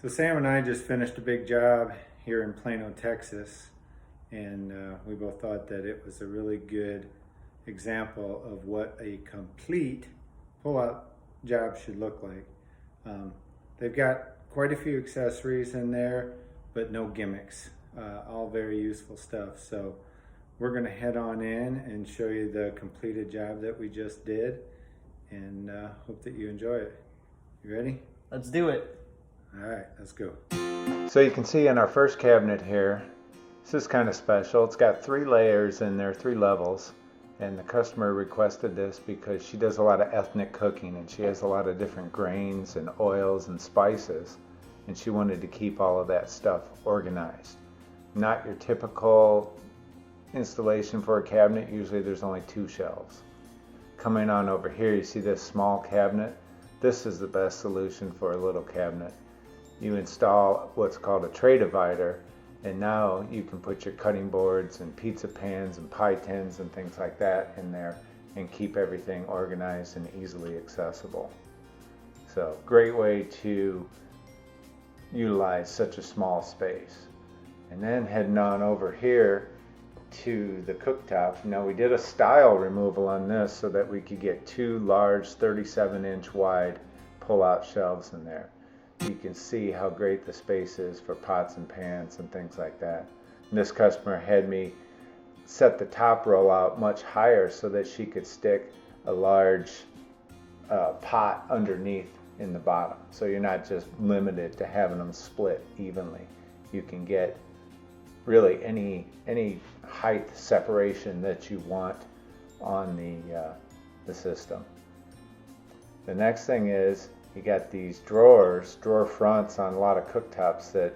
So Sam and I just finished a big job here in Plano, Texas, and we both thought that it was a really good example of what a complete pull-out job should look like. They've got quite a few accessories in there, but no gimmicks. All very useful stuff. So we're going to head on in and show you the completed job that we just did, and hope that you enjoy it. You ready? Let's do it. All right, let's go. So you can see in our first cabinet here, this is kind of special. It's got 3 layers in there, 3 levels. And the customer requested this because she does a lot of ethnic cooking and she has a lot of different grains and oils and spices. And she wanted to keep all of that stuff organized. Not your typical installation for a cabinet. Usually there's only 2 shelves. Coming on over here, you see this small cabinet. This is the best solution for a little cabinet. You install what's called a tray divider, and now you can put your cutting boards and pizza pans and pie tins and things like that in there and keep everything organized and easily accessible. So great way to utilize such a small space. And then heading on over here to the cooktop. Now we did a style removal on this so that we could get 2 large 37-inch wide pull-out shelves in there. You can see how great the space is for pots and pans and things like that. And this customer had me set the top rollout much higher so that she could stick a large pot underneath in the bottom. So you're not just limited to having them split evenly. You can get really any height separation that you want on the system. The next thing is you got these drawer fronts on a lot of cooktops that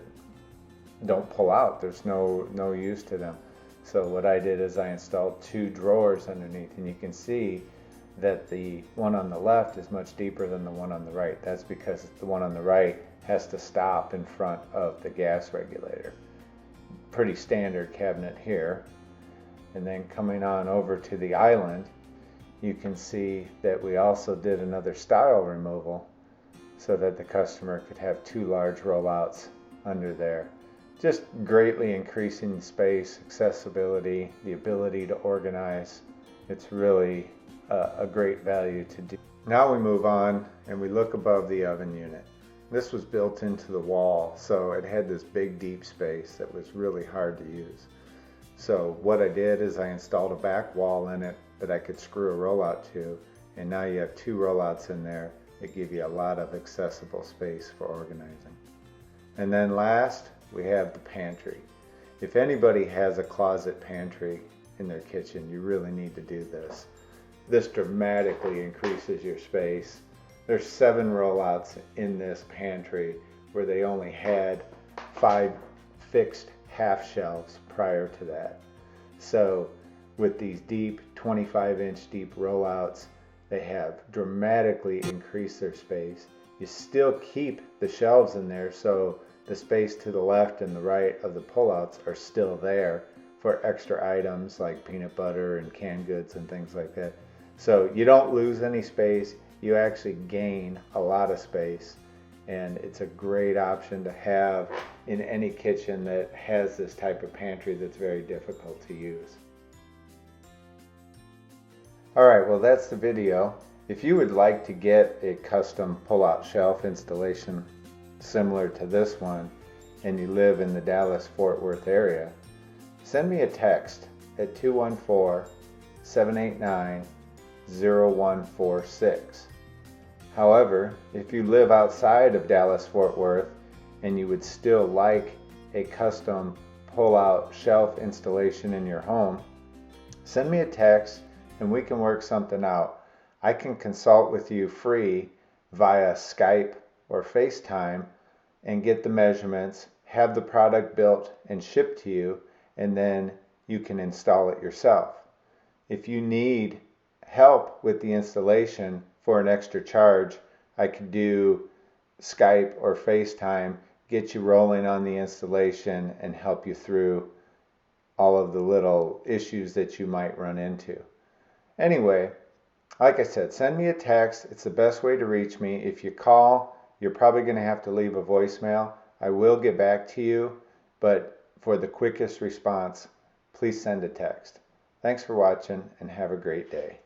don't pull out. There's no use to them. So what I did is I installed 2 drawers underneath, and you can see that the one on the left is much deeper than the one on the right. That's because the one on the right has to stop in front of the gas regulator. Pretty standard cabinet here. And then coming on over to the island, you can see that we also did another style removal so that the customer could have 2 large rollouts under there. Just greatly increasing space, accessibility, the ability to organize. It's really a great value to do. Now we move on and we look above the oven unit. This was built into the wall, so it had this big deep space that was really hard to use. So what I did is I installed a back wall in it that I could screw a rollout to, and now you have 2 rollouts in there that give you a lot of accessible space for organizing. And then last, we have the pantry. If anybody has a closet pantry in their kitchen, you really need to do this. This dramatically increases your space. There's 7 rollouts in this pantry where they only had 5 fixed half shelves prior to that. So with these deep 25-inch deep rollouts, they have dramatically increased their space. You still keep the shelves in there, so the space to the left and the right of the pullouts are still there for extra items like peanut butter and canned goods and things like that. So you don't lose any space, you actually gain a lot of space, and it's a great option to have in any kitchen that has this type of pantry that's very difficult to use. Alright, well that's the video. If you would like to get a custom pull-out shelf installation similar to this one and you live in the Dallas-Fort Worth area, send me a text at 214-789-0146. However, if you live outside of Dallas-Fort Worth and you would still like a custom pull-out shelf installation in your home, send me a text and we can work something out. I can consult with you free via Skype or FaceTime and get the measurements, have the product built and shipped to you, and then you can install it yourself. If you need help with the installation for an extra charge, I could do Skype or FaceTime, get you rolling on the installation and help you through all of the little issues that you might run into. Anyway, like I said, send me a text. It's the best way to reach me. If you call, you're probably going to have to leave a voicemail. I will get back to you, but for the quickest response, please send a text. Thanks for watching and have a great day.